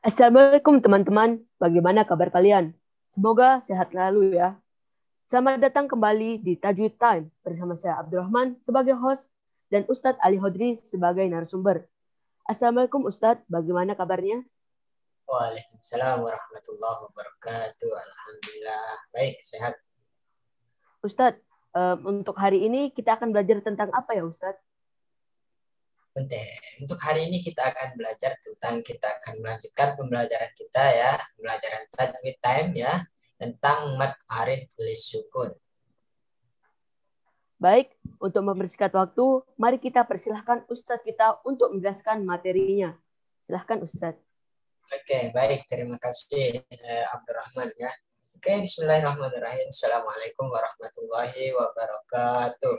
Assalamualaikum teman-teman, bagaimana kabar kalian? Semoga sehat selalu ya. Selamat datang kembali di Tajwid Time bersama saya Abdurrahman sebagai host dan Ustadz Ali Hodri sebagai narasumber. Assalamualaikum Ustadz, bagaimana kabarnya? Waalaikumsalam warahmatullahi wabarakatuh. Alhamdulillah, baik, sehat. Ustadz, untuk hari ini kita akan belajar tentang apa ya Ustadz? Untuk hari ini kita akan melanjutkan pembelajaran kita ya, pembelajaran Tajwid Time ya, tentang mad arid tulis sukun. Baik, untuk mempersingkat waktu, mari kita persilahkan Ustadz kita untuk menjelaskan materinya. Silahkan Ustadz. Oke, baik, terima kasih Abdurrahman ya. Oke, bismillahirrahmanirrahim. Assalamualaikum warahmatullahi wabarakatuh.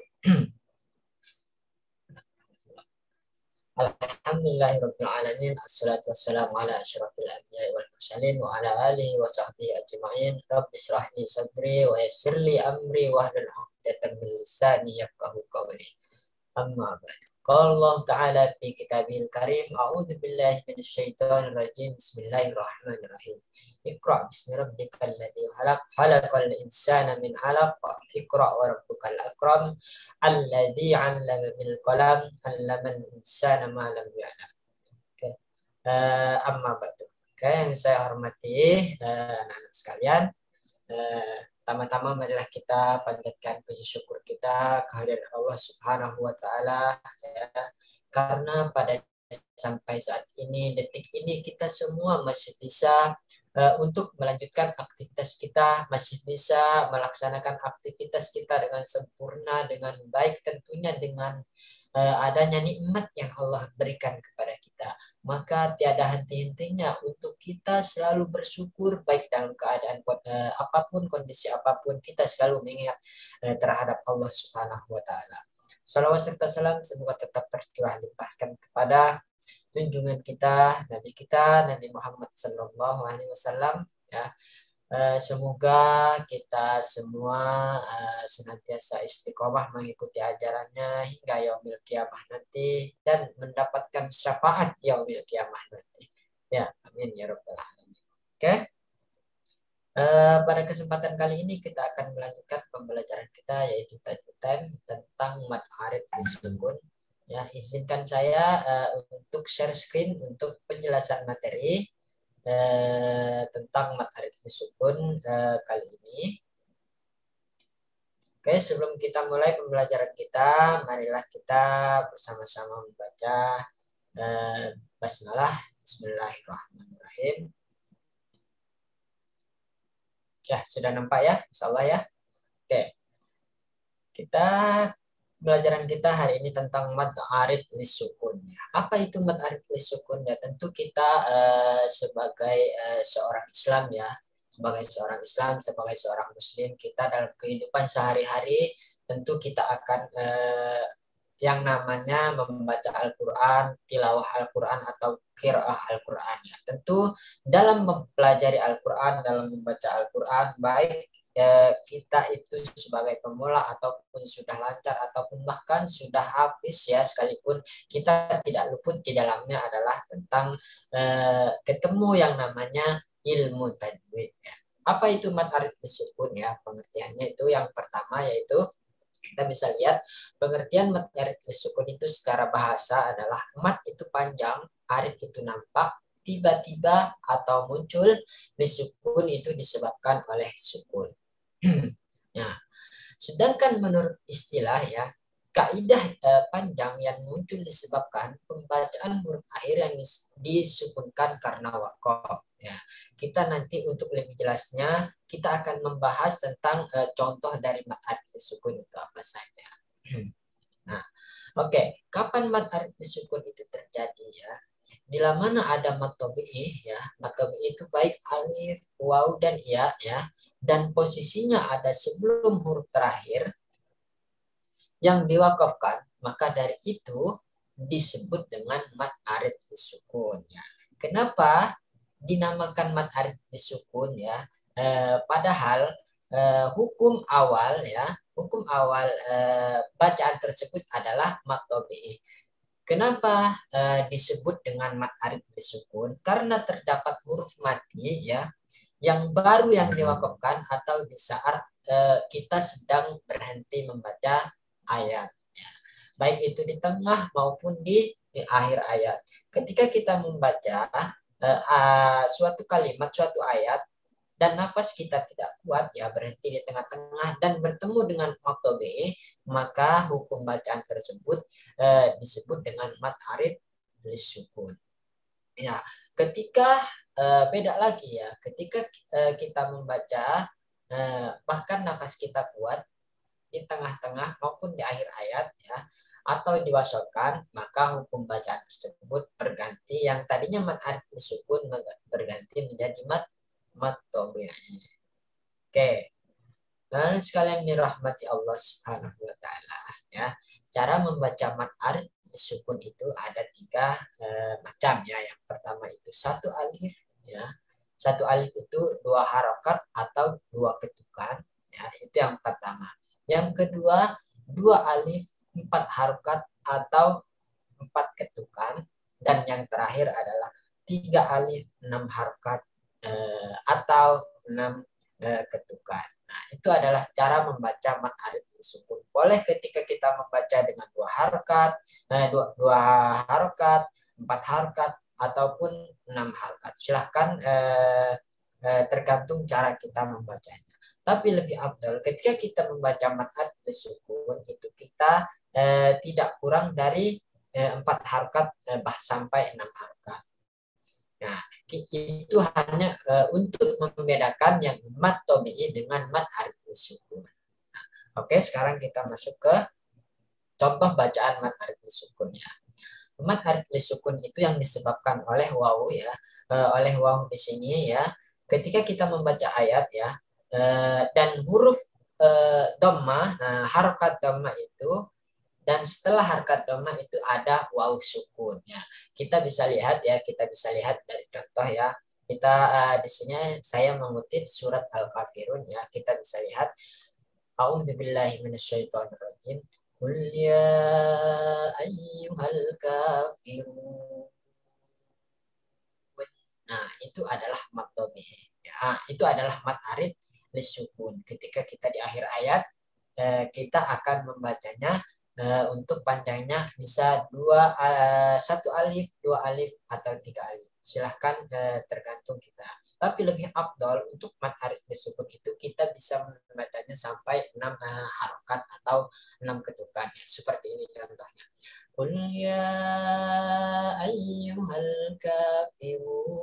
Alhamdulillahirrabbilalamin. Assalatu wassalamu ala asyrafil anbiya'i wal mursalin wa ala alihi wa sahbihi ajma'in. Rabbi shrah li sadri wa yassir li amri wahlul 'uqdatam min lisani yafqahu qawli. Amma ba'd. Qala Allah Ta'ala fi kitabihil karim, a'udzu billahi minasyaitonir rajim. Bismillahirrahmanirrahim. Iqra bismi rabbikal ladzi khalaq, khalaqal insana min 'alaq. Iqra wa rabbukal akram, alladzi 'allama bil qalam, 'allamal insana ma lam ya'lam. Oke. Amma ba'du. Oke, yang saya hormati anak-anak sekalian, pertama-tama marilah kita panjatkan puji syukur kita kehadirat Allah Subhanahu wa taala ya, karena pada sampai saat ini, detik ini, kita semua masih bisa untuk melanjutkan aktivitas kita, masih bisa melaksanakan aktivitas kita dengan sempurna, dengan baik, tentunya dengan adanya nikmat yang Allah berikan kepada kita. Maka tiada henti-hentinya untuk kita selalu bersyukur, baik dalam keadaan apapun, kondisi apapun, kita selalu mengingat terhadap Allah Subhanahu wa taala. Salawat serta salam semoga tetap tercurah limpahkan kepada junjungan kita, Nabi Muhammad sallallahu alaihi wasallam ya. Semoga kita semua senantiasa istiqomah mengikuti ajarannya hingga yaumil kiamah nanti dan mendapatkan syafaat yaumil kiamah nanti. Ya, amin ya rabbal alamin. Oke. Pada kesempatan kali ini kita akan melanjutkan pembelajaran kita, yaitu Tajwid Time tentang mad arid sukun. Ya, izinkan saya untuk share screen untuk penjelasan materi tentang mad arid sukun kali ini. Oke, sebelum kita mulai pembelajaran kita, marilah kita bersama-sama membaca basmalah. Bismillahirrahmanirrahim. Ya, sudah nampak ya, insyaallah ya. Oke. Pembelajaran kita hari ini tentang mad arid lisukun. Apa itu mad arid lisukun? Ya, tentu kita sebagai seorang Islam ya, sebagai seorang Muslim, kita dalam kehidupan sehari-hari tentu kita akan yang namanya membaca Al-Quran, tilawah Al-Quran atau qiraah Al-Quran ya. Tentu dalam mempelajari Al-Quran, dalam membaca Al-Quran, baik kita itu sebagai pemula ataupun sudah lancar ataupun bahkan sudah hafiz ya, sekalipun kita tidak luput di dalamnya adalah tentang ketemu yang namanya ilmu tajwid ya. Apa itu mad arid sukun ya? Pengertiannya itu yang pertama yaitu kita bisa lihat pengertian mad arid sukun itu secara bahasa adalah mad itu panjang, arid itu nampak, tiba-tiba atau muncul, disukun itu disebabkan oleh sukun. Nah, sedangkan menurut istilah ya, kaidah panjang yang muncul disebabkan pembacaan huruf akhir yang disukunkan karena wakof. Ya, kita nanti untuk lebih jelasnya kita akan membahas tentang contoh dari mad arid sukun itu apa saja. Nah, oke, kapan mad arid sukun itu terjadi ya? Bila mana ada mad tabi'i ya, mad tabi'i itu baik alif, waw dan ya, dan posisinya ada sebelum huruf terakhir yang diwakafkan, maka dari itu disebut dengan mad arid disukun ya. Kenapa dinamakan mad arid disukun ya? Padahal hukum awal ya, hukum awal bacaan tersebut adalah mad tabi'i. Kenapa disebut dengan mad arid disukun? Karena terdapat huruf mati ya yang baru yang diwakafkan atau di saat kita sedang berhenti membaca ayat. Ya. Baik itu di tengah maupun di akhir ayat. Ketika kita membaca suatu kalimat, suatu ayat, dan nafas kita tidak kuat, ya berhenti di tengah-tengah dan bertemu dengan maktobe, maka hukum bacaan tersebut disebut dengan mad arid lisukun. Ya, ketika beda lagi ya, ketika kita membaca bahkan nafas kita kuat di tengah-tengah maupun di akhir ayat ya, atau diwasalkan, maka hukum bacaan tersebut berganti, yang tadinya mad arid sukun berganti menjadi mad tabi'i. Oke. Lalu sekalian dirahmati Allah Subhanahu wa taala ya. Cara membaca mad arid sukun itu ada 3 macam ya. Yang pertama itu 1 alif ya. 1 alif itu 2 harokat atau 2 ketukan ya. Itu yang pertama. Yang kedua 2 alif 4 harokat atau 4 ketukan, dan yang terakhir adalah 3 alif 6 harokat atau 6 ketukan. Nah, itu adalah cara membaca mad arid sukun. Boleh ketika kita membaca dengan 2 harokat, 2 harokat, 4 harokat, ataupun 6 harokat. Silahkan tergantung cara kita membacanya. Tapi lebih afdal ketika kita membaca mad arid sukun itu kita tidak kurang dari 4 harokat sampai 6 harokat. Nah, itu hanya untuk membedakan yang mad tabi'i dengan mad arid sukun. Nah, oke, sekarang kita masuk ke contoh bacaan mad arid sukun ya. Mad arid sukun itu yang disebabkan oleh wawu ya, oleh wawu di sini ya. Ketika kita membaca ayat ya, dan huruf dhammah, nah harokat dhammah itu, dan setelah harkat dhammah itu ada wawu sukun ya. Kita bisa lihat ya, kita bisa lihat dari contoh ya. Kita di sini saya mengutip surat Al-Kafirun ya. Kita bisa lihat A'udzubillahi minasyaitonirrajim. Qul ya ayyuhal kafirun. Nah, itu adalah mad tabi'i. Ya, itu adalah mad arid lisukun. Ketika kita di akhir ayat kita akan membacanya untuk panjangnya bisa 1 alif, 2 alif, atau 3 alif. Silahkan tergantung kita. Tapi lebih afdol untuk mad arid sukun itu kita bisa membacanya sampai 6 harokat atau 6 ketukan. Ya, seperti ini contohnya. Qul ya ayyuhal kafirun.